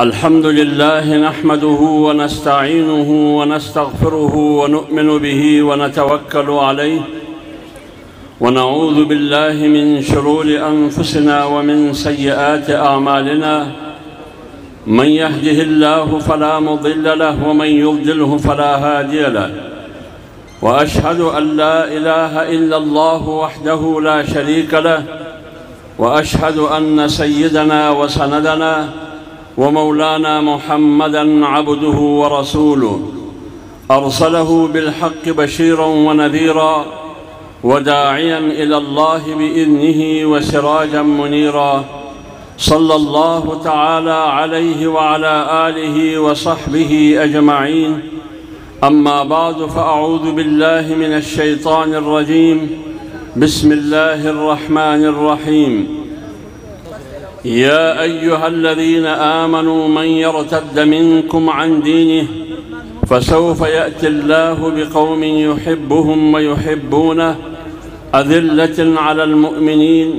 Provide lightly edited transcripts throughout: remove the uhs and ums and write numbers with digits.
अल्हम्दुलिल्लाह नहमदुहु व नस्तईनुहु व नस्तगफिरुहु व नु'मिनु बिही व नतवक्कलु अलैहि व नऊज़ु बिल्लाहि मिन शुरूरि अनफुसिना व मिन सय्यिआति अअमालिना मन यहदिहिल्लाहु फला मुदिल्ल लहु व मन युद्लिलहु फला हादिय लहु व अशहदु अन ला इलाहा इल्लल्लाहु वहदहु ला शरीक लहु व अशहदु अन्न सय्यदना व सनदना व मौलाना मुहम्मदन अब्दुहु व रसूलुहु अरसलहु बिलहक्कि बशीरन व नज़ीरा व दाइयन इलल्लाहि बिइज़्निहि व सिराजन मुनीरा सल्लल्लाहु तआला अलैहि व अला आलिहि व सहबिहि अजमईन अम्मा बाद फ़अऊज़ु बिल्लाहि मिनश शैतानिर रजीम बिस्मिल्लाहिर रहमानिर रहीम या अय्युहल्लज़ीना आमनू मन यर्तद्द मिनकुम अन दीनिहि फसौफ़ यअतिल्लाहु बिक़ौमिन युहिब्बुहुम व युहिब्बूनहु अज़िल्लतिन अलल मुअमिनीन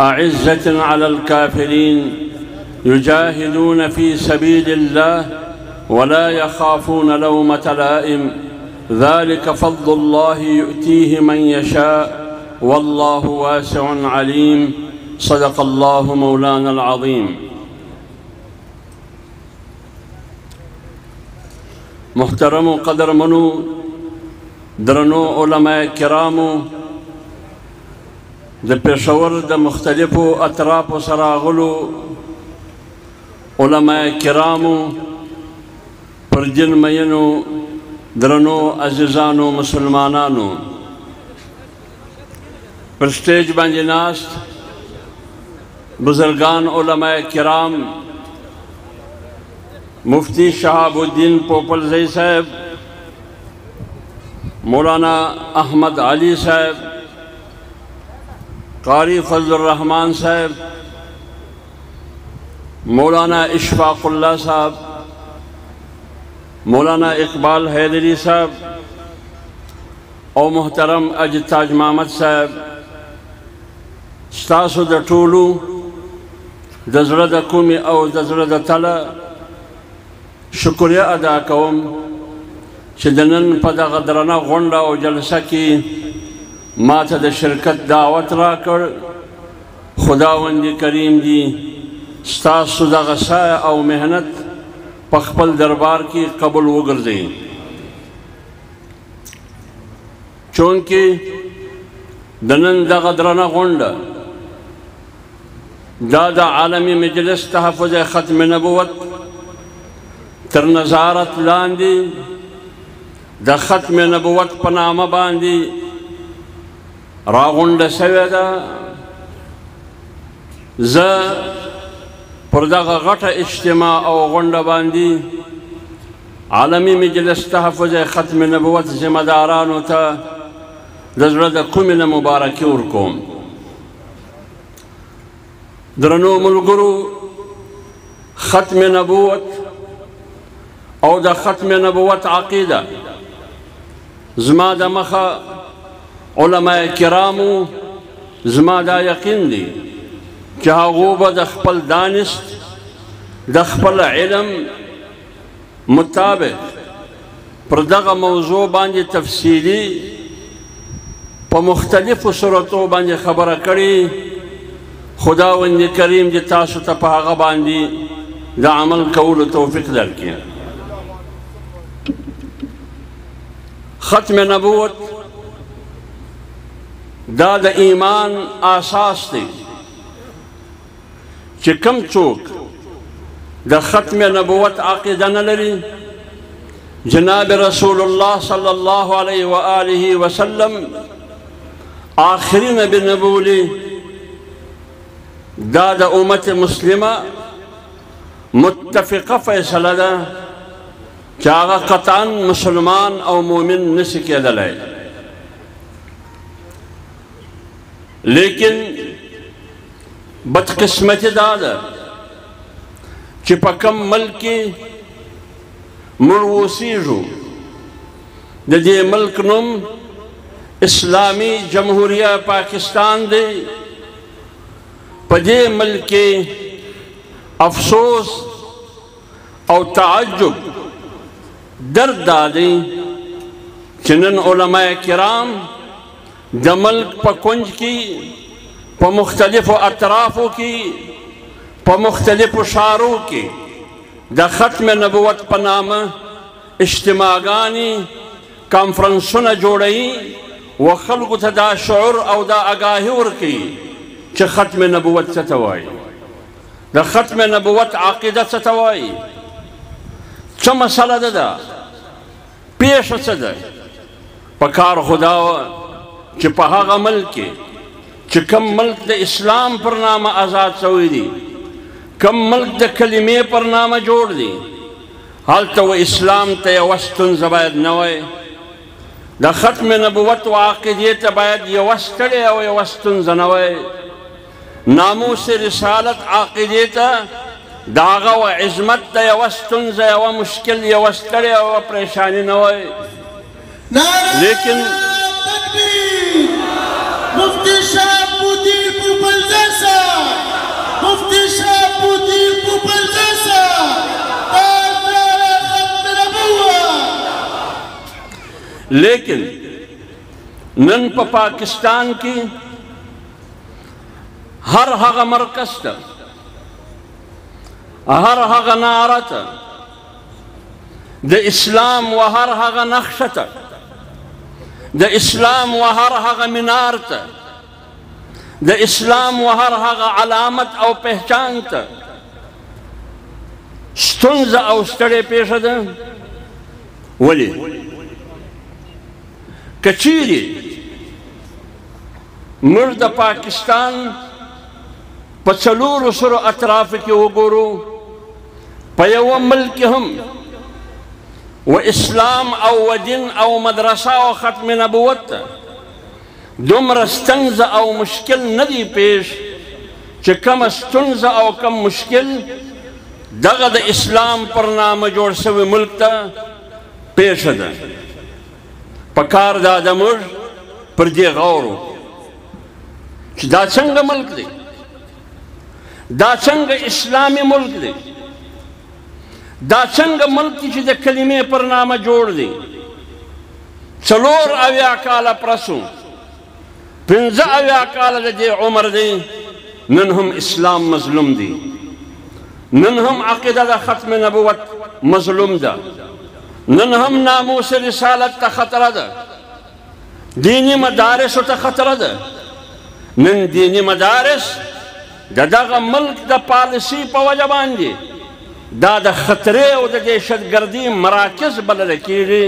अइज़्ज़तिन अलल काफ़िरीन युजाहिदून फ़ी सबीलिल्लाह वला यख़ाफ़ून लौमत लाइम ज़ालिक फ़ज़्लुल्लाहि युअतीहि मन यशा वल्लाहु वासिउन अलीम सदक़ल्लाहु मौलानल अज़ीम। मुहतरम व क़दरमनु दरनो उलमाए किरामो द पेशवर द मुख्तलिफ़ो अतराफ़ो सराग़लो उलमाए किरामो परजिन मयनो दरनो अज़ीज़ानो मुसलमानानो पर स्टेज बांजे नास्त बुज़ुर्गान उलमाए किराम मुफ्ती शहाबुद्दीन पोपलज़ई साहब मौलाना अहमद अली साहब कारी फज़लुर रहमान साहब मौलाना इशफ़ाक़ुल्लाह साहब मौलाना इकबाल हैदरी साहब और मोहतरम अजताज महमद साहब स्तासु द टोलू दज़र द कुमी और दज़र द तला शुक्रिया अदा कौम चिदनन पदा गदरना गोंडा और जलसा की माता द शिरकत दावत रा कर खुदावंदी करीम जी स्तासु द गसा और मेहनत पखपल दरबार की कबूल वगर्ज़ी चूँकि दनन द गदरना गोंडा दादा आलमी मजलिस तहफ़्फ़ुज़ ख़त्म नबुवत तर नज़ारत लांदी द ख़त्म नबुवत पनामा बांदी रागुंड सवेदा ज़ परदागा गठ इज्तिमा और गुंड बांदी आलमी मजलिस तहफ़्फ़ुज़ ख़त्म नबुवत ज़िम्मेदारान था दज़रद कुमिन मुबारकी उरकोम दरनो मुलगुरु ख़त्म नबुवत और द ख़त्म नबुवत अक़ीदा ज़मा द मखा उलमाए किरामो ज़मा दा यकीन दी चाह वो द ख़पल दानिस्त द ख़पल इल्म मुताबिक पर दगा मौज़ू बांजे तफसीली प मुख्तलिफ़ सूरतों बांजे खबर करी खुदावंद करीम जी तासु त पागा बांदी द अमल कौल तौफ़ीक़ दरकिया। ख़त्म नबुवत दा द ईमान आसास थी कि कम चूक द ख़त्म नबुवत अक़ीदा न लरी जनाब रसूलुल्लाह सल्लल्लाहु अलैहि व आलिहि वसल्लम आखिरी नबी नबूली दादा उम्मत मुस्लिमा मुत्तफ़िक़ा फ़ैसला दा चागा क़तान मुसलमान और मोमिन नसिके दलाए लेकिन बदकिस्मती दादा कि पकम मल्की मुर्वसीजु दे मल्क नुम इस्लामी जमहूरिया पाकिस्तान दे पजे मल्के अफसोस او تعجب درد دا دی چې نن علماء کرام د ملک په کنج کې په مختلفو اطرافو کې په مختلفو ښارو کې د ختم نبوت په نامه اجتماعګانې کانفرنسونه جوړوي و خلکو ته دا شعور او دا آګاهي ورکوي چې ختم نبوت څه ته وایي، د ختم نبوت عقیده څه ته وایي، څه مسله ده دا پیښه څه ده. په کار خدا وه چې په هغه ملک کې چې کم ملک د اسلام پر نامه آزاد شوی دی، کم ملک د کلمې پر نامه جوړ دی، هلته و اسلام ته یوه ستونزه باید نه وای، د ختم نبوت و عقیدې ته باید یوه ستړې او یوه ستونزه نه وای، ناموس رسالت عقیدې ته د هغه و عظمت ته یوه ستونزه یوه مشکل یوه ستړې او یوه پریشاني نه وای. لیکن مفتی صاحب پودیر پوپل جیسا مفتی صاحب پودیر پوپل جیسا لیکن نن په پاکستان کې هر هغه مرکز ته هر هغه نعره ته د اسلام و هر هغه نقشه ته د اسلام و هر هغه منار ته د اسلام و هر هغه علامت او پہچان ته ستونزه او ستړې پیښه ده. ولې که چیرې موږ د پاکستان په څلورو سرو اطرافو کې وګورو، په یوه ملک هم و اسلام او و دین او مدرسه او ختم نبوت ته دومره ستونزه او مشکل نه دی پیش چې کومه ستونزه او کم مشکل دغه د اسلام پر نامه جوړ شوي ملک ته پیښه ده. په کار دا ده موږ پر دې غور وکړو چې دا څنګه ملک دی، دا څنګه اسلامي ملک دی، دا څنګه ملک دی چې د کلمې پر نامه جوړ دی. 4 کاله پرسو 15 کاله د دې عمر دی، نن هم اسلام مظلوم دی، نن هم عقیده د ختم نبوت مظلوم ده، نن هم ناموس رسالت ته خطره ده، دینی مدارسو ته خطره ده. نن دینی مدارس د دغه ملک د پالیسي په وجه باندې دا د خطرې او د دهشتګردي مراکز بلل کېږي.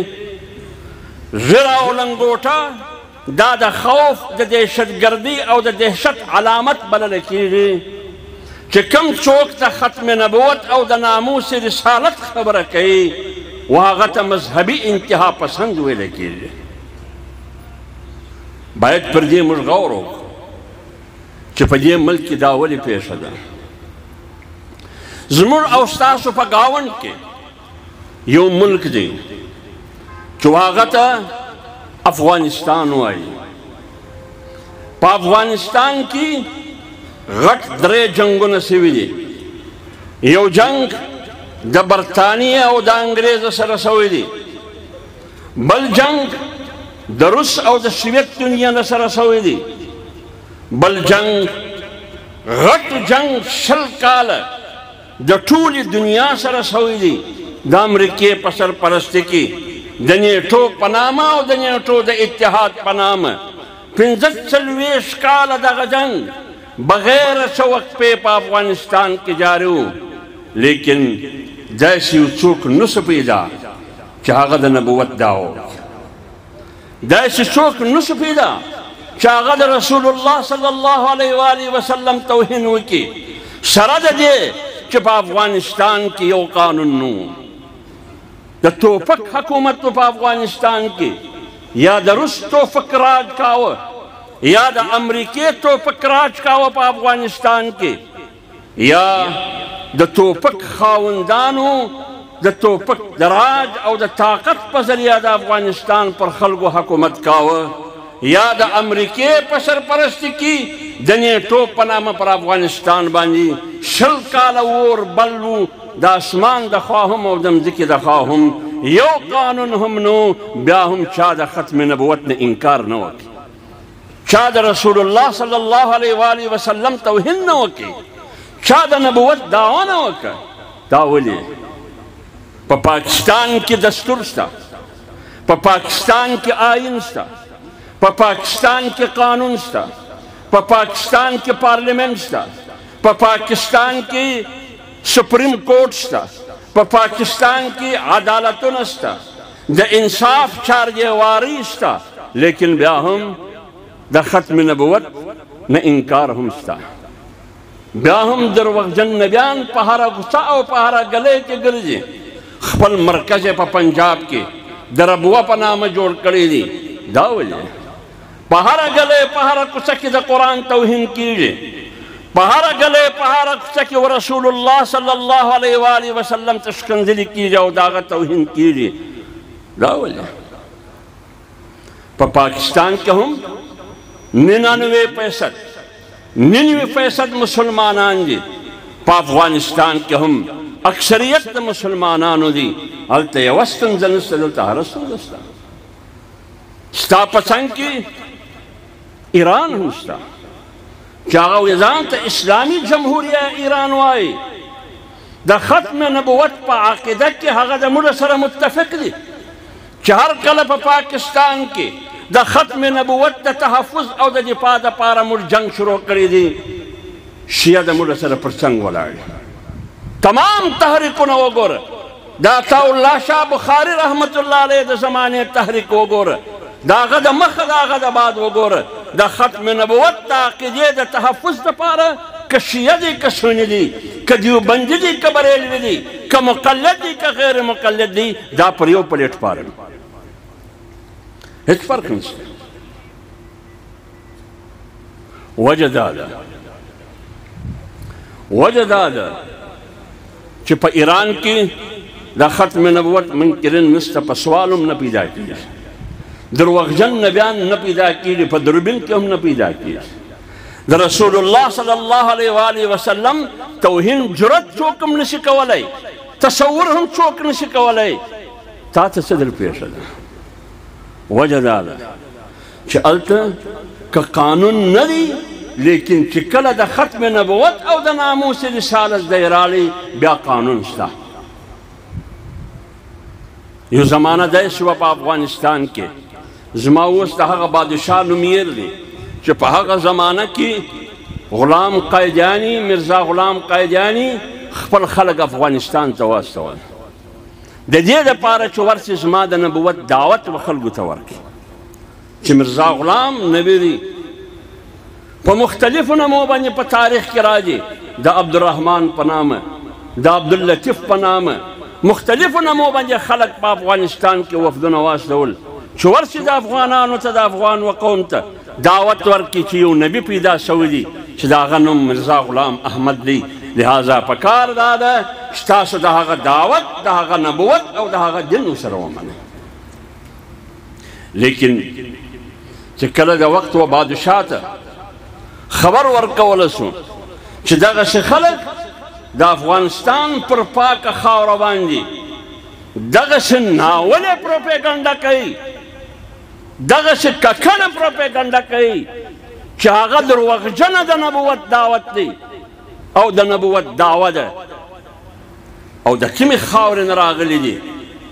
ژیره او لنګوټه دا د خوف د دهشتګردي او د دهشت علامت بلل کېږي چې کوم څوک ته ختم نبوت او د ناموس رسالت خبره کوي و هغه ته مذهبي انتها پسند ویل کېږي. باید پر دې موږ غور وکړو چې په دې ملک کې دا ولې پیښه ده. زموږ او ستاسو په ګاونډ کې یو ملک دی چې هغه ته افغانستان وایي. په افغانستان کې غټ 3 جنګونه شوي دي. یو جنګ د برطانیې او د انګریز سره شوی دی، بل جنگ د روس او د سوویت یونین سره شوی دی، بل جنگ غټ جنگ 20 کاله د ټولې دنیا سره شوی دی د امریکې په سرپرستۍ کې د نیټو په نامه او د نیټو د اتحاد په نامه. 45 کاله دغه جنگ بغیر څه وقفې په افغانستان کې جاري و. لیکن داسې یو څوک نسو پیدا چې هغه د نبوت دعوه وکړي، داسې څوک نسو پیدا چې هغه د رسول الله صلی الله علیه و آله وسلم توهین وکړي، سره د دې چې په افغانستان کې یو قانون نو د توفک حکومت په افغانستان کې یا د روس توفک راج کاوه یا د امریکې توفک راج کاوه په افغانستان کې، یا د توفک خاوندانو د توفک د راج او د طاقت په ذریعه د افغانستان پر خلکو حکومت کاوه، یا د امریکې په سرپرستۍ کې د نیټو په نامه پر افغانستان باندې 20 کاله اور بل و د اسمان د خوا هم او د مځکې د خوا هم یو قانون هم نو بیا هم چا د ختم نبوت نه انکار نه وکړي چا د رسول الله صلی الله علیه و آله وسلم توهین نه وکړي چا د نبوت دعوه نه وکړه دا ولې په پاکستان کې دستور شته په پاکستان کې آئین شته په پاکستان کې قانون شته په پاکستان کې پارلیمنت شته په پاکستان کې سپریم کورټ شته په پاکستان کې عدالتونه شته د انصاف چارجواري شته لیکن بیا هم د ختم نبوت نه انکار هم شته بیا هم دروغجن نبیان په هره کوڅه او په هره ګلۍ کې ګرځي خپل مرکز یې په پنجاب کې د ربوه په نامه جوړ کړی دي دا ولې په هره ګلۍ په هره کوڅه کې د قرآن توهین کیږي په هره ګلۍ په هره کوڅه کې رسول الله صلی الله علیه و آله وسلم ته ښکنځلې کیږي او د هغه توهین کیږي دا ولې په پاکستان کې هم 99% مسلمانان دي په افغانستان کې هم اکثریت د مسلمانانو دي هلته یوه ستونزه نشته دلته هره ستونزه شته ستا په څنګ کې ایران هم شته چې هغه ځان ته اسلامي جمهوریه ایران وایي د ختم نبوت په عقیده کې هغه د موږ سره متفق دي چې هر کله په پاکستان کې د ختم نبوت د تحفظ او د دفاع دپاره موږ جنګ شروع کړی دي شیعه د موږ سره پر څنګ ولاړ تمام تحریکونه وګوره د عطاالله شاه بخاري رحمت الله علیه د زمانې تحریک وګوره د هغه د مخه د هغه د بعد وګوره د ختم نبوت د عقیدې د تحفظ دپاره که شیعه دي که سني دي که دیوبندي دي که بریلوي دي که مقلد دي که غیر مقلد دي دا پر یو پلیټ فارم هیڅ فرق نشته وجه دا ده چې په ایران کې د ختم نبوت منکرین نشته په سوال هم نه پیدا کېږي دروغجن نبیان نه پیدا کېږي په دوربین کې هم نه پیدا کېږي د رسول الله صلی الله علیه و آله وسلم توهین جرأت څوک هم نشي کولی تصور هم څوک نشي کولی تا ته څه در پیښه ده وجه دا ده چې هلته که قانون نه دی لیکن چې کله د ختم نبوت او د ناموس رسالت دی رالی بیا قانون شته یو زمانه دی شوه په افغانستان کې زما اوس د هغه بادشاه نومیر دی چې په هغه زمانه کې غلام قایدیاني مرزا غلام قایدیاني خپل خلک افغانستان ته واستول د دې دپاره چې ورسې زما د نبوت دعوت به خلکو ته ورکړي چې مرزا غلام نبي دی په مختلفو نمو باندې په تاریخ کې راځي د عبدالرحمن په نامه د عبداللطیف په نامه مختلفو نمو باندې خلک په افغانستان کې وفدونه واستول چې ورسې د افغانانو ته د افغان و قوم ته دعوت ورکړي چې یو نبي پیدا شوی دی چې د هغه نوم مرزا غلام احمد دی لہذا پکار دا ده چې تاسو د هغه دعوت د هغه نبوت او د هغه دین ورسره ومنئ لیکن چې کله د وخت و بادشاه ته خبر ورکولی سو چې دغسې خلک د افغانستان پر پاکه خاوره باندې دغسې ناولې پروپیګنډه کوي دغسې ککړه پروپیګنډه کوي چې هغه دروغجنه د نبوت دعوت دی او د نبوت دعوه ده او د کومې خاورې نه راغلي دي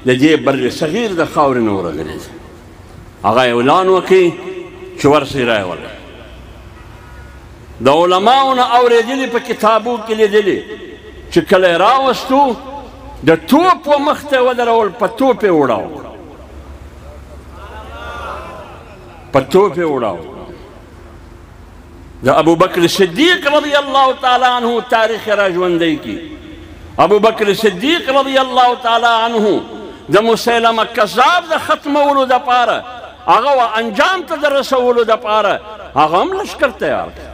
د دې بر صغیر د خاورې نه ورغلي دي هغه اعلان وکړي چې ورسې رایې ورکړي د علماو نه اورېدلي په کتابو کې لیدلي چې کله یې راوستو د توپ و مخ ته یې ودرول په توپ یې وړاو په توپ یې وړاو د ابوبکر صدیق رضی الله تعالی عنه تاریخ را ژوندی کی ابوبکر صدیق رضی الله تعالی عنه د مسیلمه کذاب د ختمولو دپاره هغه انجام ته د رسولو دپاره هغه هم لشکر تیار کړ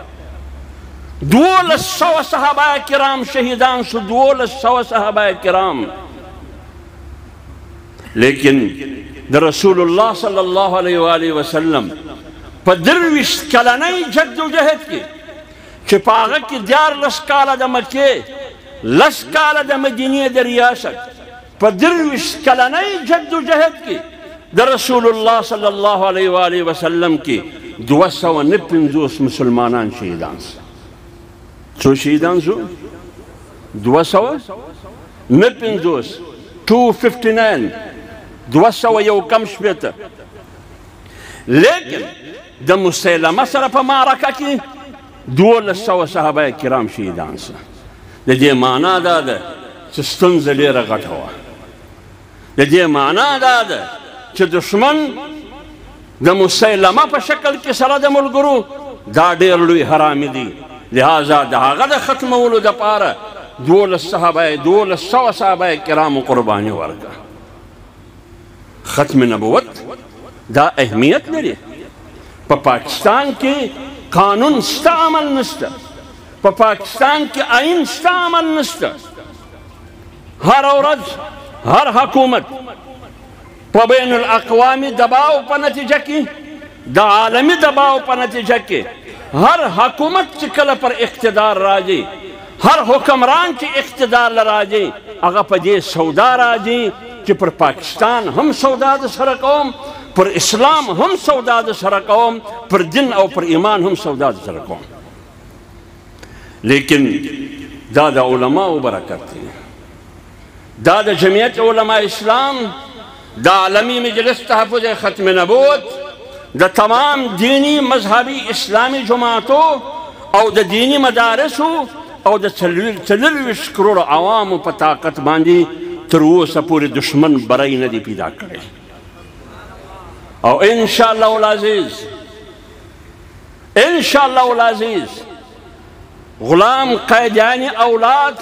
1200 صحابه کرام شهیدان شو 1200 صحابه کرام لیکن د رسول الله صلی الله علیه و آله وسلم په 23 کلنۍ جد و جهد کې چې په هغه کې 14 کاله د مکې لس کاله د مدینې د ریاست په 23 کلنۍ جد و جهد کې د رسول الله صلی الله علیه و آله وسلم کې 259 مسلمانان شهیدان شو. څو شهیدان شو؟ 259 259 201 کم شپېته. لیکن د مسیلمه سره په معرکه کې 1200 صحابه کرام شهیدان شو. د دې معنا دا ده چې ستونزه ډېره غټه وه. د دې معنا دا ده چې دشمن د مسیلمه په شکل کې سره د ملګرو دا ډېر لوی حرامي دي. لہذا د هغه د ختمولو دپاره 1200 صحابه کرامو قرباني ورکړه. ختم نبوت دا اهمیت لري. په پاکستان کې قانون شته، عمل نشته. په پاکستان کې آئین شته، عمل نشته. هر ورځ هر حکومت په بین الاقوامي دباو په نتیجه کې، د عالمي دباو په نتیجه کې هر حکومت چې کله پر اقتدار راځي، هر حکمران چې اقتدار له راځي، هغه په دې سودا راځي چې پر پاکستان هم سودا د سره کوم، پر اسلام هم سودا د سره کوم، پر دین او پر ایمان هم سودا د سره کوم. لیکن دا د علماو برکت دی. دا د جمعیت علماء اسلام، د عالمی مجلس تحفظ ختم نبوت، د تمام دینی مذهبی اسلامی جماعتو او د دینی مدارسو او د 40 کروڑ عوامو په طاقت باندې تر اوسه پورې دشمن بری نه دی پیدا کړی. او انشاءالله العزیز غلام قیدیانی اولاد،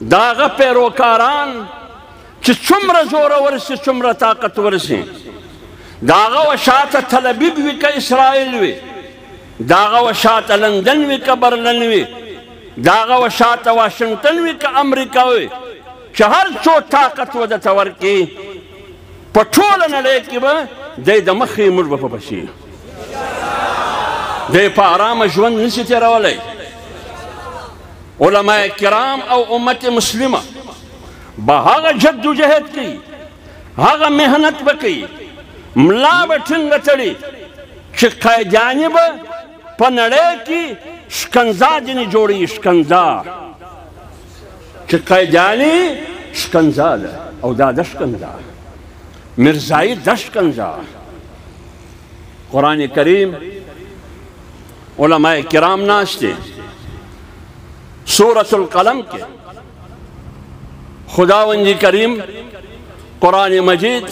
داغه پیروکاران چې څومره زوره ورسي، څومره طاقت ورسي، داغه و شاته تل ابیب وي که اسرائیل وي، داغه و شاته لندن وي که برلن وي، داغه و شاته واشنگټن وي که امریکا وي، چې هر څو طاقت ودته ورکړي په ټوله نړۍ کې به دی د مخې موږ به په پسې دی په ارامه ژوند نشي تېرولی. علماء کرام او امت مسلمه به هغه جد و جهد کوي، هغه محنت به کوي، ملا به ټینګه تړي چې قیدیانې به په نړۍ کې شکنځا ځینې جوړوي. شکنځا چې قیدیانې شکنځا ده، او دا د شکنځا مرزایی د شکنځا. قرآن کریم علماء کرام ناست دي. سورة القلم کې خداوند کریم قرآن مجید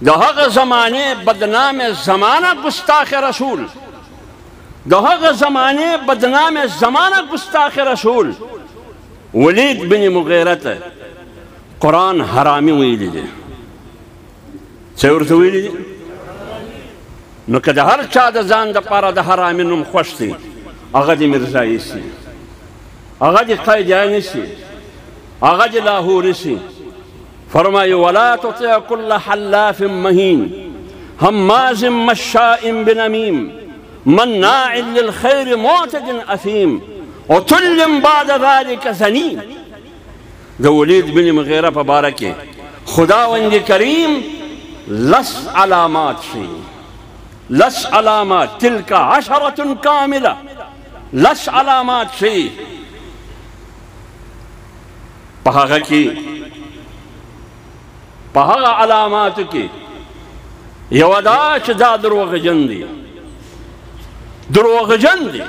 د هغه زمانې بدنام زمانه گستاخ رسول، د هغه زمانې بدنام زمانه گستاخ رسول ولید بن مغیره ته قرآن حرامي ویلی دی. څه ورته ویلی دی؟ نو که د هر چا د ځان دپاره د حرامي نوم خوښ دی، هغه د مرزایي سي، هغه د قیدیاني سي، هغه د لاهوري سي. فرمایي ولا تطع كل حلاف مهين هماز مشاء بنميم مناع للخير معتد أثيم عتل بعد ذلك زنيم. د ولید بن مغیره په باره کې خداوند کریم 10 علامات ښیي. 10 علامات، تلك 10 كاملة، 10 علامات ښیي. په هغه کې په هغه علاماتو کې یوه دا چې دا دروغجن دي، دروغجن دي.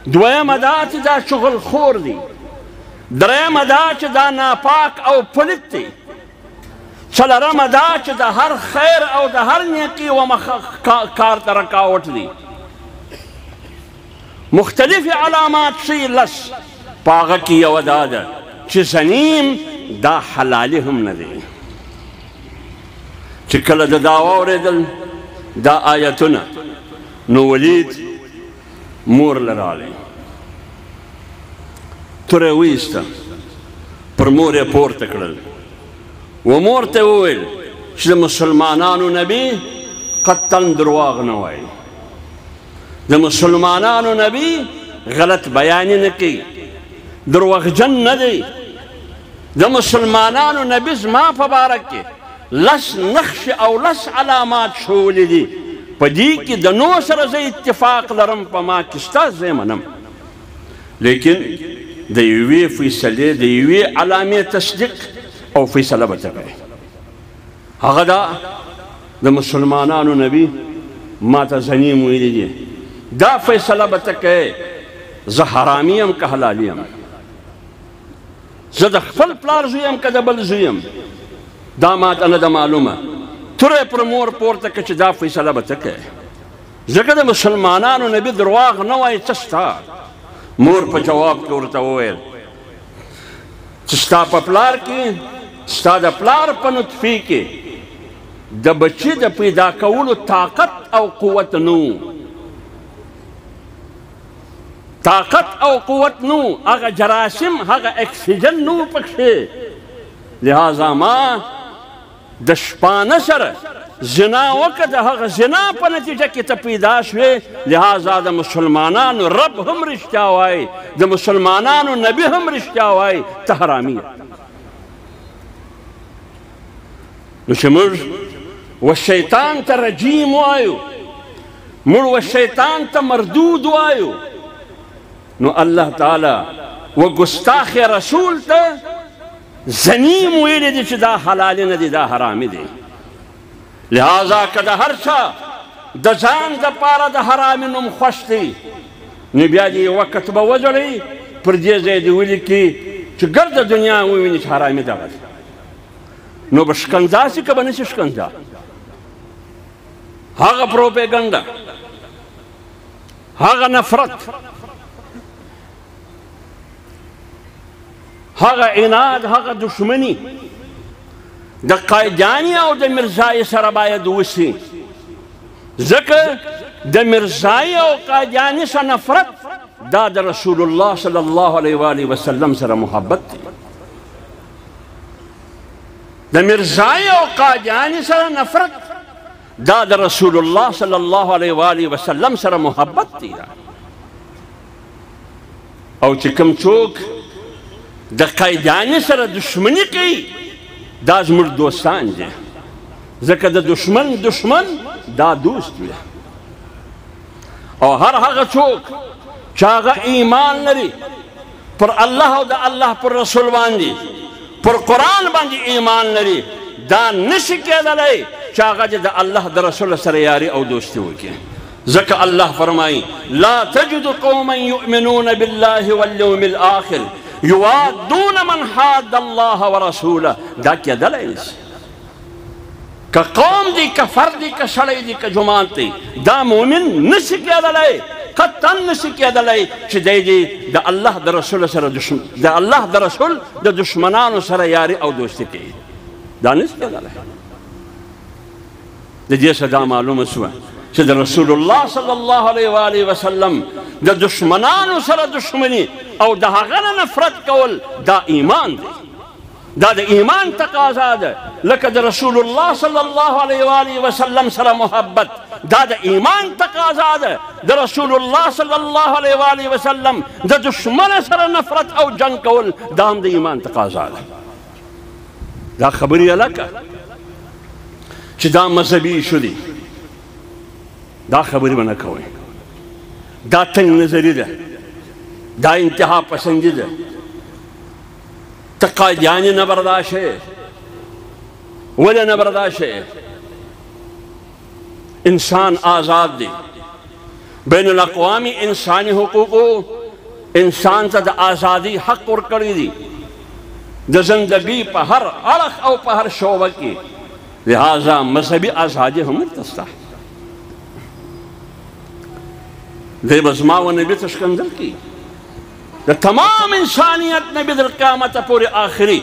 دویمه دا چې دا شغل خور دي. دریمه دا چې دا ناپاک او پلیت دي. څلورمه دا چې د هر خیر او د هر نیکي و کار ته رکاوټ دي. مختلفې علامات ښیي 10. په هغه کې یوه دا ده چې زنیم دا حلالي هم نه دی. چې کله د دا واورېدل دا آیتونه، نو ولید مور له راغلی، توره یې وایسته، پر مور یې پورته کړل، و مور ته وویل چې د مسلمانانو نبي قطعا درواغ نه وایي، د مسلمانانو نبي غلط بیان نه کوي دروغجن نه دی د مسلمانانو نبي زما په باره کې لس نقش او لس علامات ښوولي دي په دې کې د نو سره زه اتفاق لرم په ما کې ستا زه یې منم لیکن د یوې فیصلې د یوې علامې تصدیق او فیصله به ته کوې هغه دا د مسلمانانو نبي ما ته زنیم ویلي دي دا فیصله به ته کوې زه حرامي یم که حلالي یم زه د خپل پلار زوی یم که د بل زوی یم دا ماته نه ده معلومه توره پر مور پورته که چې دا فیصله به ته کوې ځکه د مسلمانانو نبي درواغ نه وایي څه ستا مور په جواب کې ورته وویل چې ستا په پلار کې ستا د پلار په نطفې کې د بچي د پیدا کولو طاقت او قوت نو طاقت او قوت نو هغه جراثیم هغه اکسیجن نو پکښې لہذا ما د شپانه سره زنا وکړه د هغه زنا په نتیجه کې ته پیدا شوې لہذا د مسلمانانو رب هم رښتیا وایي د مسلمانانو نبي هم رښتیا وایي ته حرامي نو چې موږ والشیطان ته رجیم وایو موږ والشیطان ته مردود وایو نو الله تعالی و ګستاخ رسول ته زنیم ویلی دی چې دا حلال نه دی دا حرامي دی لہذا که د هر چا د ځان دپاره د حرامي نوم خوښ دی نو بیا دې یوه کتبه وځړئ پر دې ځای دې ولیکي چې ګرده دنیا وویني چې حرامي دغه دی نو به شکنجه سي که به نه سي شکنجه هغه پروپیګنډه هغه نفرت هغه عناد هغه دشمني د قایداني او د مرزایي سره باید وشي ځکه د مرزایي او قایداني سره نفرت دا د رسول الله صلی الله علیه و آله وسلم سره محبت دی د مرزایي او قایداني سره نفرت دا د رسول الله صلی الله علیه و آله وسلم سره محبت دی او چې کوم څوک د قایداني سره دشمني کوي دا زموږ دوستان دي ځکه د دشمن دشمن دا دوست وي او هر هغه څوک چې هغه ایمان لري پر الله او د الله پر رسول باندې پر قرآن باندې ایمان لري دا نشي کېدلی چې هغه د الله د رسول سره یاري او دوستي وکړي ځکه الله فرمایي لا تجد قوما یؤمنون بالله واليوم الآخر یوادون من حاد الله ورسوله دا کېدلی نشي که قوم دی که فرد دی که سړی دی که جماعت دی دا مؤمن نشي کېدلی قطعا نشي کېدلی چې دی د الله د رسول سره د الله د رسول د دشمنانو سره یاري او دوستي کوي دا نشي کېدلی د دې څخه دا معلومه شوه چې د رسول الله صلی الله علیه و آله وسلم د دشمنانو سره دشمني او د هغه نه نفرت کول دا ایمان دی دا د ایمان تقاضا ده لکه د رسول الله صلی الله علیه و آله وسلم سره محبت دا د ایمان تقاضا ده د رسول الله صلی الله علیه و آله وسلم د دشمن سره نفرت او جنگ کول دا هم د ایمان تقاضا ده دا خبرې لکه چې دا مذهبي ایشو دی دا خبرې به نه کوئ دا تنگ نظري ده دا انتها پسندی ده ته قایدیاني نه برداشت ولې نه برداشت انسان آزاد دی بین الاقوامی انسانی حقوقو انسان ته د آزادی حق ورکړی دی د زندګۍ په هر اړخ او په هر شعبه کې لہذا مذهبي ازادي هم ورته شته دی به زما و نبي ته ښکنځل کوي د تمام انسانیت نبی در قیامت پورې آخري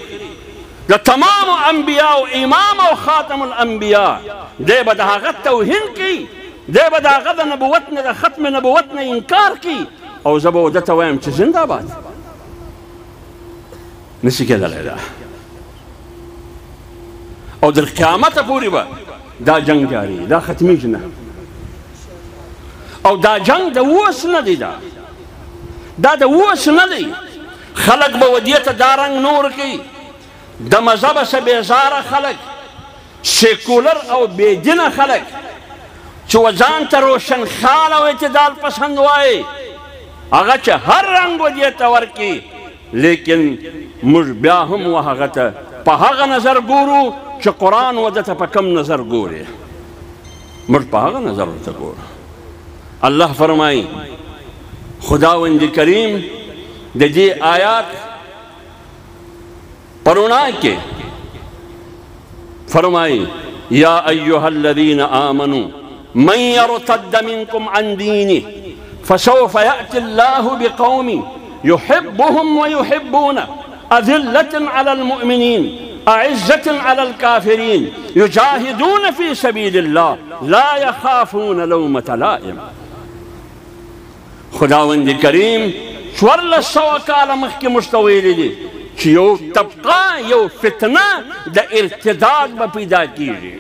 د تمام انبیاء او امام او خاتم الانبیاء دی به د هغه توهین کوي دی به د هغه د نبوت نه د ختم نبوت نه انکار کوي او زه به ورته وایم چې زنده باد نشي کېدلی دا او در قیامت پورې به دا جنگ جاري دا ختمیږي نه او دا جنگ د اوس نه دی دا دا د اوس نه دی. خلک به و دې ته دا رنګ نه ورکوي. د مذهبه څه بېزاره خلک، سیکولر او بېدینه خلک چې و ځان ته روشنخیال او اعتدال پسند وایي، هغه چې هر رنګ و دې ته ورکړي، لیکن موږ بیا هم و هغه ته په هغه نظر ګورو چې قرآن و ده ته په کم نظر ګوري. موږ په هغه نظر ورته ګورو. الله فرمایي خداوند کریم د دې آیات پرونا کې فرمایي یا ایها الذین آمنوا من یرتد منکم عن دینه فسوف یأتی الله بقوم يحبهم ويحبونه أذلة على المؤمنين أعزة على الكافرين يجاهدون في سبيل الله لا يخافون لومة لائم. خداوند کریم 1400 کاله مخکې موږ ته ویلي دي چې یو طبقه، یو فتنه د ارتداد به پیدا کیږي،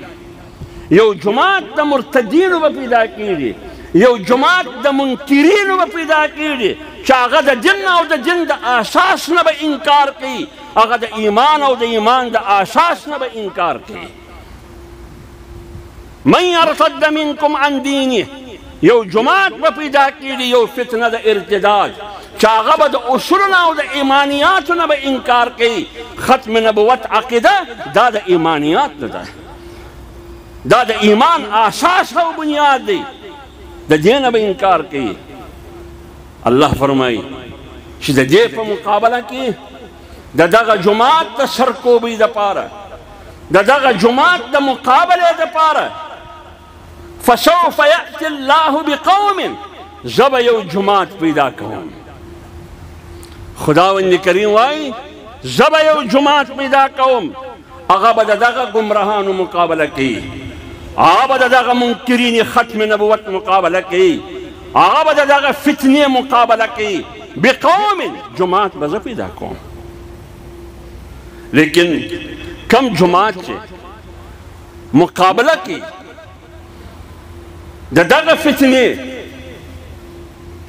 یو جماعت د مرتدینو به پیدا کیږي، یو جماعت د منکرینو به پیدا کیږي چې هغه د دین او د دین د اساس نه به انکار کوي، هغه د ایمان او د ایمان د اساس نه به انکار کوي. من یرتد منکم عن دینه، یو جماعت به پیدا کیږي، یو فتنه د ارتداد چې هغه به د اصولو او د ایمانیاتو نه به انکار کوي. ختم نبوت عقیده دا د ایمانیات نه ده، دا د ایمان اساس او بنیاد دی، د دې نه به انکار کوي. الله فرمایي چې د دې په مقابله کې د دغه جماعت د سرکوبۍ دپاره، د دغه جماعت د مقابلې دپاره فسوف یأتی الله بقوم، زه به یو جماعت پیدا کوم. خداوند کریم وایي زه به یو جماعت پیدا کوم، هغه به د دغه ګمراهانو مقابله کوي، هغه به د دغه منکرین ختم نبوت مقابله کوي، هغه به د دغه فتنې مقابله کوي. بقوم، جماعت به زه پیدا کوم. لیکن کم جماعت چې مقابله کوي د دغه فتنې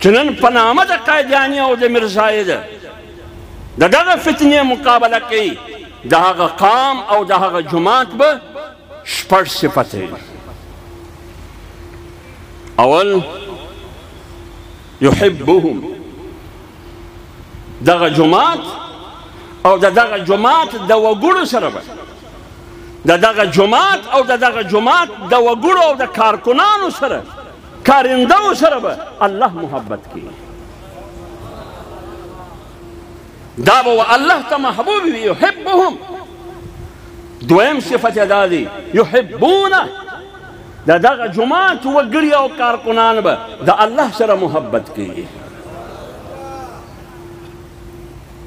چې نن په نامه د قادیاني او د مرزایي ده، د دغه فتنې مقابله کوي، د هغه قام او د هغه جماعت به شپږ صفتې. اول يحبهم، دغه جماعت او د دغه جماعت د وګړو سره به، د دغه جماعت او د دغه جماعت د وګړو او د کارکنانو سره، کارندهو سره به الله محبت کوي. دا به الله ته محبوب وي. يحبهم. دویم صفت دا دی يحبونه، د دغه جماعت وګړي او کارکنان به د الله سره محبت کوي.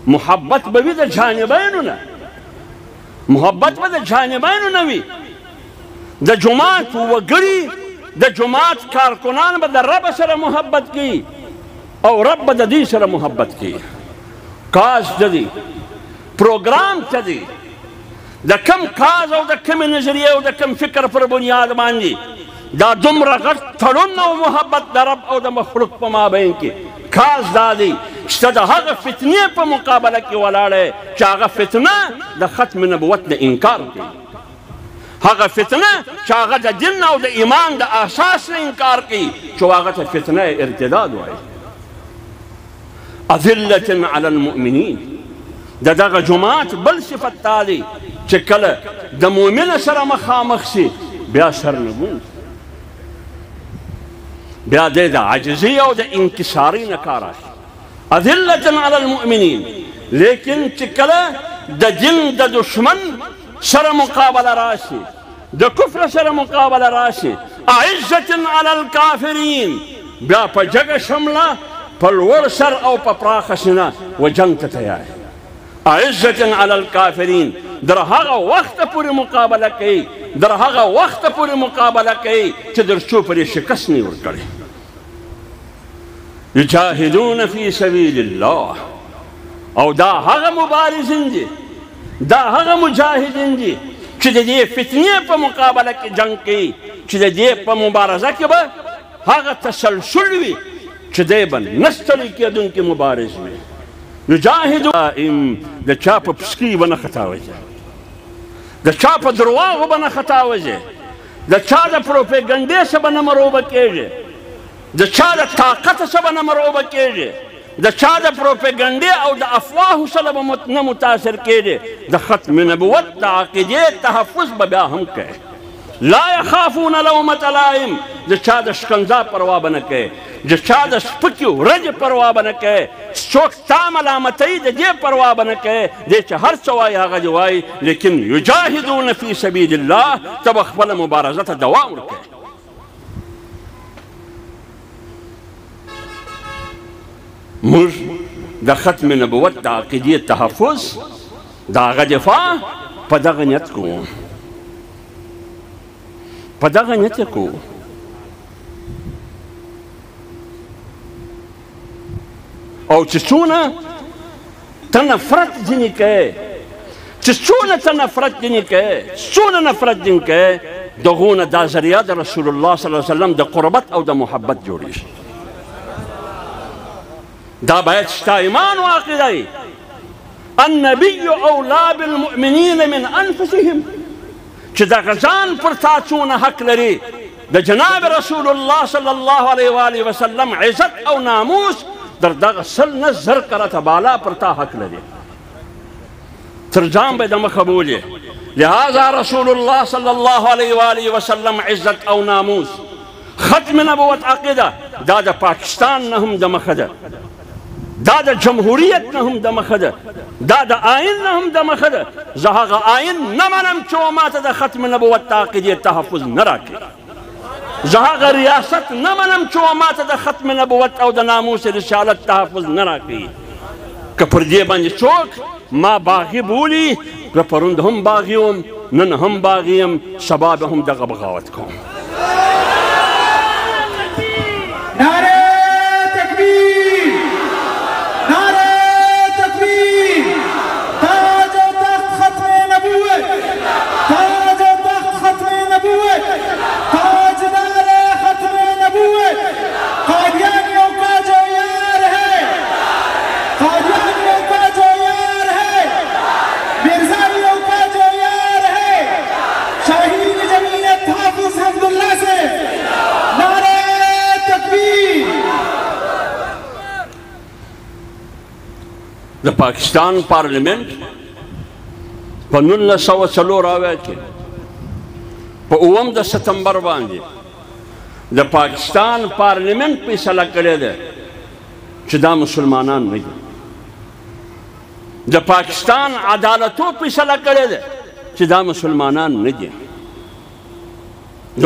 محبت به وي د جانبینو نه، محبت به د جانبینو نه وي. د جماعت وګړي، د جماعت کارکنان به د رب سره محبت کوي او رب به د دې سره محبت کوي. کاز څه دی؟ پروګرام څه دی؟ د کم کاز او د کم نظریه او د کم فکر پر بنیاد باندې دا دومره غټ تړون او محبت د رب او د مخلوق په مابین کې. کاز دا دی چې د هغه فتنې په مقابله کې ولاړی چې هغه فتنه د ختم نبوت نه انکار کوي، هغه فتنه چې هغه د دین او د ایمان د اساس نه انکار کوي، چې هغه ته فتنه ارتداد وایي. اذلة علی المؤمنین، د دغه جماعت بل صفت دا دی چې کله د مؤمن سره مخامخ شي بیا سر نه ګونځي، بیا دی د عجزي او د انکساري نه کار اخلي. اذلة علی المؤمنین. لیکن چې کله د دین د دشمن سره مقابله راشي، د کفر سره مقابله راشي، اعزة علی الکافرین، بیا په جګه شمله، په لوړ سر او په پراخه سینه و جنګ ته تیار. اعزة علی الکافرین، در هغه وخت پورې مقابله کوي، در هغه وخت پورې مقابله کوي چې در څو پرې شکست نه ورکړي. یجاهدون فی سبیل الله، او دا هغه مبارزین دي، دا هغه مجاهدین دي چې د دې فتنې په مقابله کې جنګ کوي، چې د دې په مبارزه کې به هغه تسلسل وي، چې دی به نه ستړی کېدونکی مبارز وي. یجاهدو د چا په پسکي به نه خطا وځي، د چا په درواغو به نه خطا وځي، د چا د پروپیګنډې څخه به نه مروبه کېږي، د چا د طاقت څخه به نه مروبه کېږي، د چا د پروپیګنډې او د افواهو سره به نه متاثر کېږي. د ختم نبوت د عقیدې تحفظ به بیا هم کوي. لا یخافون لومة لائم، د چا د شکنځا پروا به نه کوي، د چا د سپکې ورځې پروا به نه کوي، څوک تا ملامتوي د دې پروا به نه کوي. دی چې هر څه وایي هغه دې وایي، لیکن یجاهدون فی سبیل الله، ته به خپله مبارزه ته دوام ورکوي. موږ د ختم نبوت د عقیدې تحفظ د هغه دفاع په دغه نیت کوو، په دغه نیت یې کوو. او چې څونه ته نفرت ځینې کوې، چې څونه ته نفرت ځینې کوې، څونه نفرت ځینې کوې، دغونه دا ذریعه د رسول الله صلی الله علیه وسلم د قربت او د محبت جوړېږي. دا باید ستا ایمان و عقیده وي. النبي اولی بالمؤمنین من انفسهم، چې دغه ځان پر تا څونه حق لري. د جناب رسول الله صلی الله علیه و آله وسلم عزت او ناموس در دغه سل نه زر کرته بالا پر تا حق لري. تر ځان به د مخه بولې. لهذا رسول الله صلی الله علیه و آله وسلم عزت او ناموس، ختم نبوت عقیده دا د پاکستان نه هم د مخه ده، دا د جمهوریت نه هم د مخه ده، دا د آئین نه هم د مخه ده. زه هغه آئین نه منم چې و ماته د ختم نبوت د عقیدې تحفظ نه راکوي. زه هغه ریاست نه منم چې و ماته د ختم نبوت او د ناموس رسالت تحفظ نه راکوي. که پر دې باندې څوک ما باغي بولي، که پرون هم باغي وم، نن هم باغي یم، سبا به هم دغه بغاوت کوم. د پاکستان پارلیمنت په 1904 کې په 9 د ستمبر باندې د پاکستان پارلیمنت فیصله کړې ده چې دا مسلمانان نه دي. د پاکستان عدالتو فیصله کړې ده چې دا مسلمانان نه دي.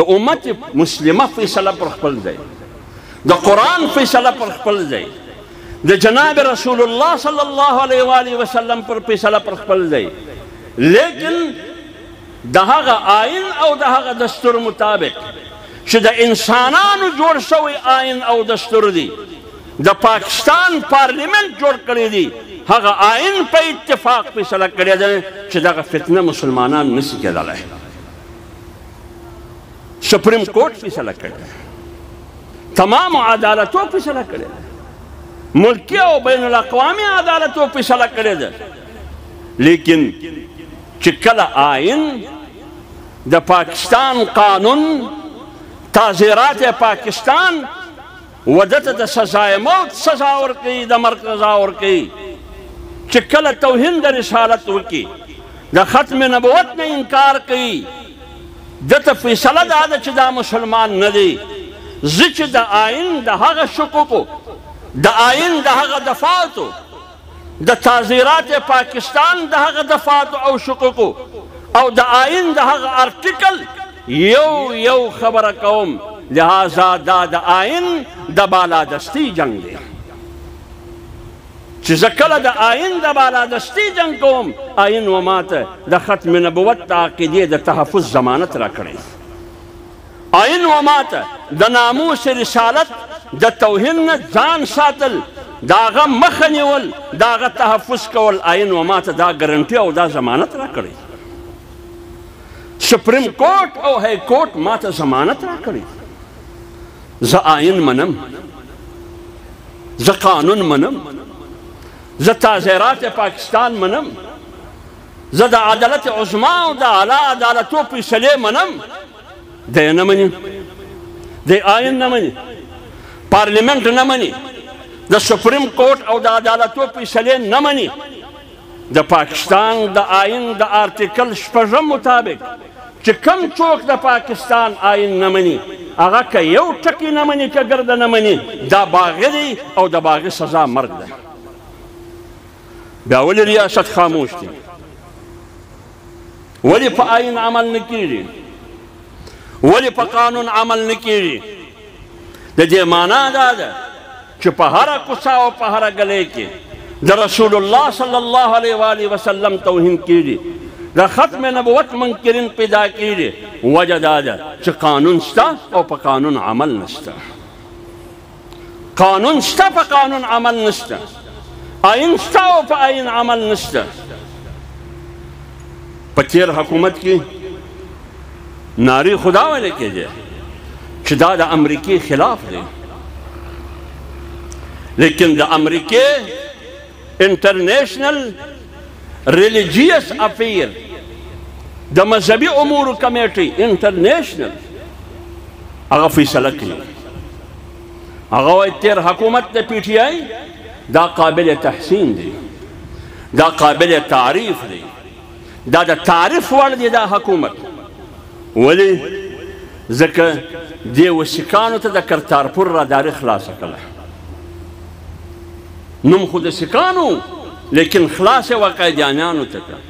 د امت مسلمه فیصله پر خپل ځای، د قرآن فیصله پر خپل ځای، د جناب رسول الله صلی الله علیه و آله وسلم پر فیصله پر خپل ځای. لیکن د هغه آئین او د هغه دستور مطابق چې د انسانانو جوړ شوی آئین او دستور دی، د پاکستان پارلیمنت جوړ کړی دی، هغه آئین په اتفاق فیصله کړې ده چې دغه فتنه مسلمانان نشي کېدلی. سپریم کورټ فیصله کړې ده، تمام عدالتو فیصله کړې ده، ملکی او بین الاقوامی عدالتو فیصله کړې ده. لیکن چې کله آئین د پاکستان قانون تعزیرات پاکستان ودته د سزای موت سزا ورکوي، د مرګ سزا ورکوي، چې کله توهین د رسالت وکړي، د ختم نبوت نه انکار کوي، دته فیصله دا ده چې دا مسلمان نه دی. زه چې د آئین د هغه حقوقو، د آئین د هغه دفاعاتو، د تعزیرات پاکستان د هغه دفاعاتو او حقوقو او د آئین د هغه ارټیکل یو خبره کوم. لہذا دا د آئین د بالادستی جنگ دی چې زه کله د آئین د بالادستی جنگ کوم، آئین و ماته د ختم نبوت د عقیدې د تحفظ ضمانت راکړی، آئین و ماته د ناموس رسالت د توهین نه ځان ساتل، د هغه مخه نیول، د هغه تحفظ کول، آئین و ماته دا ګرنټي او دا ضمانت راکړی. سپریم کورټ او های کورټ ماته ضمانت راکړی. زه آئین منم، زه قانون منم، زه تعزیرات پاکستان منم، زه د عدالت عظما او د اعلی عدالتو فیصلې منم. دی نه مني، دی آئین نه مني، پارلیمنٹ نه مني، د سپریم کورټ او د عدالتو فیصلې نه مني. د پاکستان د آئین د آرټیکل 6 مطابق چې کم څوک د پاکستان آئین نه مني، هغه که یو ټکي نه مني که ګرده نه مني، دا باغي دی او د باغي سزا مرګ ده. بیا ولې ریاست خاموش دی؟ ولې په آئین عمل نه کیږي؟ ولې په قانون عمل نه کیږي؟ د دې معنا دا ده چې په هره کوڅه او په هره ګلۍ کې د رسول الله صلی الله علیه و آله وسلم توهین کیږي، د ختم نبوت منکرین پیدا کیږي. وجه دا ده چې قانون شته او په قانون عمل نشته. قانون شته په قانون عمل نشته، آئین شته او په آئین عمل نشته. په تیر حکومت کې ناری خدا ویل کېده چې دا د امریکې خلاف دی، لیکن د امریکې انټرنیشنل ریلیجیس افیر د مذهبي امورو کمیټي انټرنیشنل هغه فیصله کوي. هغه وایي تیر حکومت د پی ټي آی دا قابل تحسین دی، دا قابل تعریف دی، دا د تعریف وړ دی دا حکومت. ولې؟ ځکه دې وسیکانو ته د کرتارپور راداري خلاصه کړه. نوم خو د سیکانو لیکن خلاص وقایدیانانو ته کړه.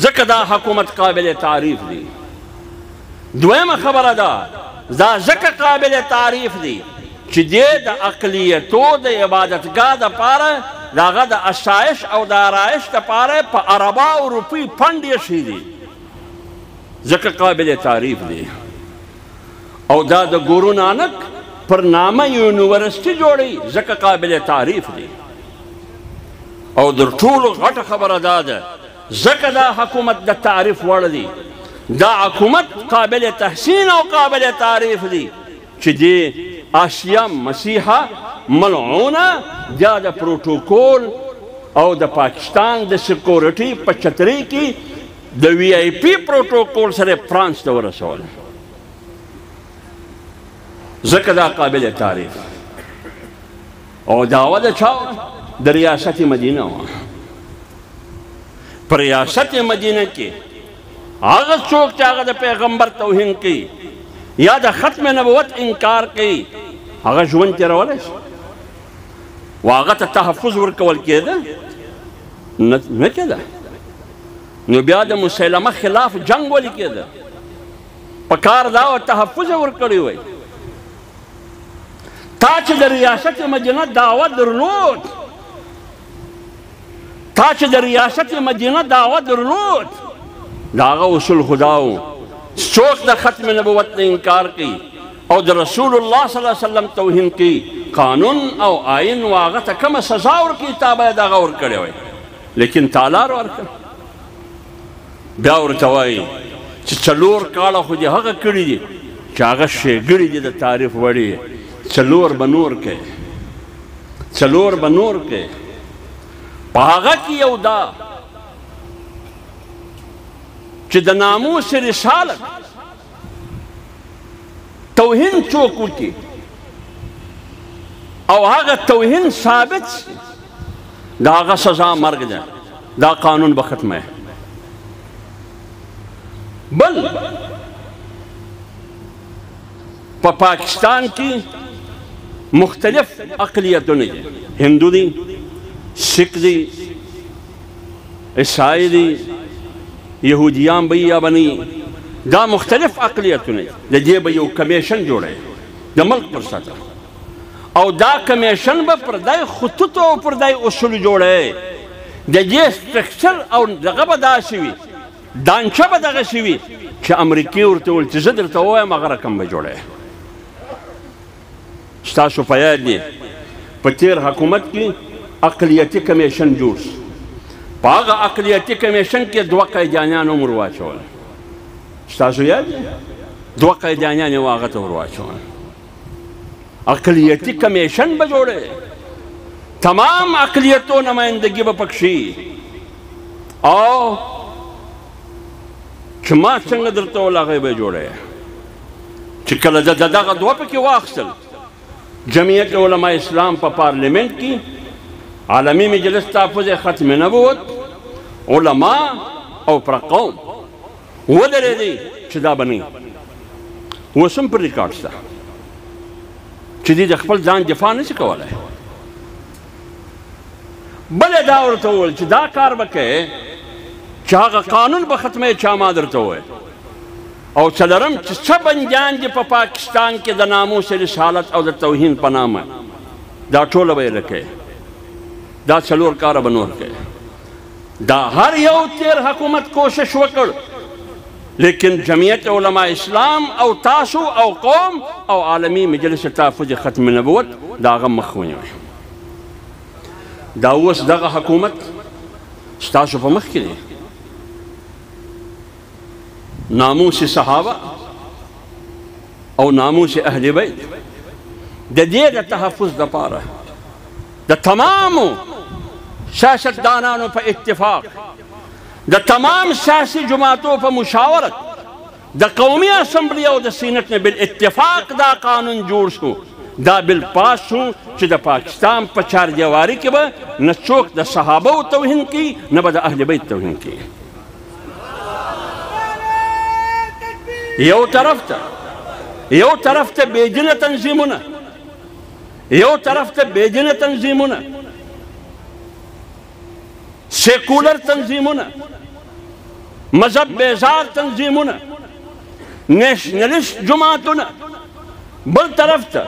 ځکه دا حکومت قابل تعریف دی. دویمه خبره ده، دا ځکه قابل تعریف دی چې دې د اقلیتو د عبادتګاه دپاره د هغه د اشایش او د آرایش دپاره په اربا او روپۍ فنډ ایښی دی، ځکه قابل تعریف دی. او دا د ګورو نانک پر نامه یونیورسټي جوړوي، ځکه قابل تعریف دی. او در ټولو غټه خبره دا ده، ځکه دا حکومت د تعریف وړ دی. دا حکومت قابل تحسین او قابل تعریف دی چې دی آسیا مسیحا ملعونه دا د پروتوکول او د پاکستان د سکیورټي په چترۍ کې د وی آی پی پروتوکول سره فرانس ته ورسول، ځکه دا قابل تعریف. او دعوه د چا د ریاست مدینه وه. په ریاست مدینه کې هغه څوک چې هغه د پیغمبر توهین کوي یا د ختم نبوت انکار کوي، هغه ژوند تېرولی شي و هغه ته تحفظ ورکول کېده نه کېده. نو بیا د مسلمه خلاف جنگ ولې کېده؟ په کار دا و تحفظ یې ورکړی وی. تا چې د ریاست مدینه دعوه درلود، تا چې د ریاست مدینه دعوه درلود، د هغه اصول خدا و څوک د ختم نبوت نه انکار کوي او د رسول الله صلی الله علیه وسلم توهین کوي، قانون او آئین و هغه ته کومه سزا ورکوي تا باید هغه ورکړی وی، لیکن تا لار ورکړه. بیا ورته وایي چې 4 کاله خو دې هغه کړي دي چې هغه ښېګړي دي د تعریف وړي، 4 به نور کوي، 4 به نور کوي. په هغه کې یو دا چې د ناموس رسالت توهین څوک وکړي او هغه توهین ثابت شي، د هغه سزا مرګ ده. دا قانون به ختمه. بل په پاکستان کې مختلف اقلیتونه دي، هندو دي، سکھ دي، عیسائی دي، یهودیان به یا بني، دا مختلف اقلیتونه د دې به یو کمیشن جوړوي د ملک پر سطح، او دا کمیشن به پر دای خطوط او پر دای اصول جوړوي. د دې سټرکچر او دغه به داسې وي، دانچه به دغسې وي چې امریکې ورته ویل چې زه درته ووایم هغه رقم به جوړوي. ستاسو په یاد دی په تیر حکومت کې اقلیتي کمیشن جوړ شو. په هغه اقلیتي کمیشن کې 2 قیدیانیان هم ور واچول. ستاسو یاد دی 2 قیدیانیان یې هغه ته ور واچول. اقلیتی کمیشن به جوړی، تمام اقلیتو نمائندگی به پکشي. او چې ما څنګه درته ویل هغه به جوړی. چې کله د دغه دوه پکې واخیستل، جمعیت علماء اسلام په پارلیمنت کې عالمي مجلس تحفظ ختم نبوت علما او پر قوم ودرېدی چې دا به نه وي. اوس هم پر ریکارډ شته چې دوی د خپل ځان دفاع نه شي کولی. بله دا ورته وویل چې دا کار به کوې چې هغه قانون به ختموي چې ما درته وویل. او څلورم چې څه بندیان دي په پاکستان کې د ناموس رسالت او د توهین په نامه، دا ټوله به یې لکوي. دا څلور کاره به نور کوي. دا هر یو تیر حکومت کوشش وکړ، لیکن جمعیت علماء اسلام او تاسو او قوم او عالمي مجلس تحفظ ختم نبوت دا هغه مخ ونیوی. دا اوس دغه حکومت ستاسو په مخ کې دی. ناموس صحابه او ناموس اهل بیت د دې د تحفظ دپاره د تمامو سیاستدانانو په اتفاق، د تمام سیاسي جماعتو په مشاورت، د قومي اسمبلی او د سینټ نه بالاتفاق دا قانون جوړ شو، دا بل پاس شو چې د پاکستان په چاردیواري کې به نه څوک د صحابو توهین کوي نه به د اهل بیت توهین کوي. یو طرف ته بېدینه تنظیمونه، یو طرف ته بېدینه تنظیمونه، سیکولر تنظیمونه، مذهب بیزار تنظیمونه، نیشنلسٹ جماعتونه، بل طرف ته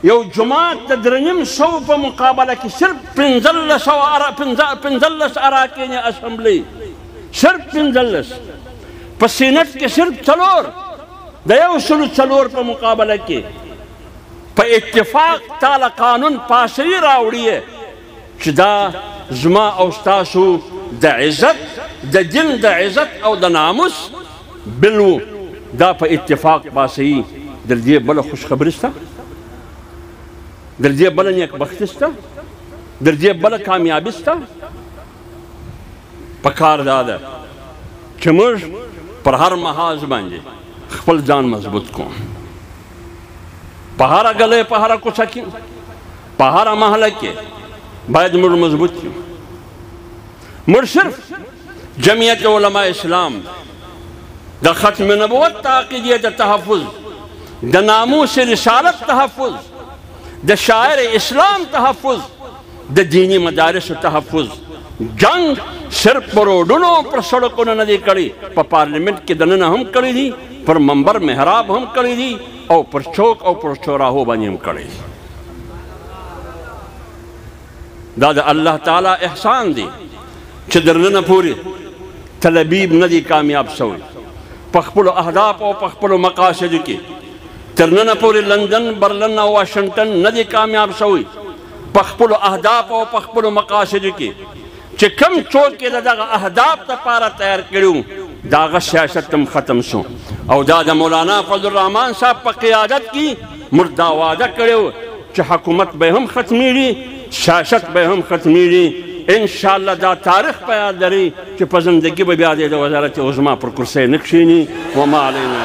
یو جماعت د 350 په مقابله کې صرف 15 اراکین اسمبلی، صرف 15 په سینټ کې صرف 4 د 104 په مقابله کې په اتفاق تعالی قانون پاسوي راوړي چې دا زما او ستاسو د عزت، د دین د عزت او د ناموس بل و. دا په اتفاق پاسوي. در دې بله خوشخبري شته؟ در دې بله نیکبختي شته؟ در دې بله کامیابي شته؟ پکار دا ده چې موږ پر هر محاذ باندې خپل ځان مضبوط کوو. په هره ګلۍ، په هره کوڅه کې، په هره محله کې باید موږ مضبوط یو. موږ صرف جمعیت علماء اسلام د ختم نبوت د عقیدې د تحفظ، د ناموس رسالت تحفظ، د شاعر اسلام تحفظ، د دینی مدارس تحفظ جنگ صرف پر روډونو پر سړکونو نه دی کړی، په پارلیمنت کې دننه هم کړی دي، پر منبر محراب هم کړی دي، او پر چوک او پر چوراهو باندې هم کړی دي. دا د الله تعالی احسان دی چې درننه پورې طلبیب نه دی کامیاب شوی په خپلو اهداف او په خپلو مقاصدو کې. ترننه پورې لندن، برلن او واشنګټن نه دی کامیاب شوی په خپلو اهداف او په خپلو مقاصدو کې چې کم څوک یې د دغه اهداف دپاره تیار کړي د هغه سیاست هم ختم شو. او دا د مولانا فضل الرحمن صاحب په قیادت کې موږ دا وعده کړی و چې حکومت به هم ختمیږي، سیاست به هم ختمیږي. انشاءالله دا تاریخ په یاد لري چې په زندګي به بیا د وزارت عظما پر کرسۍ نه کښېني. وما علینا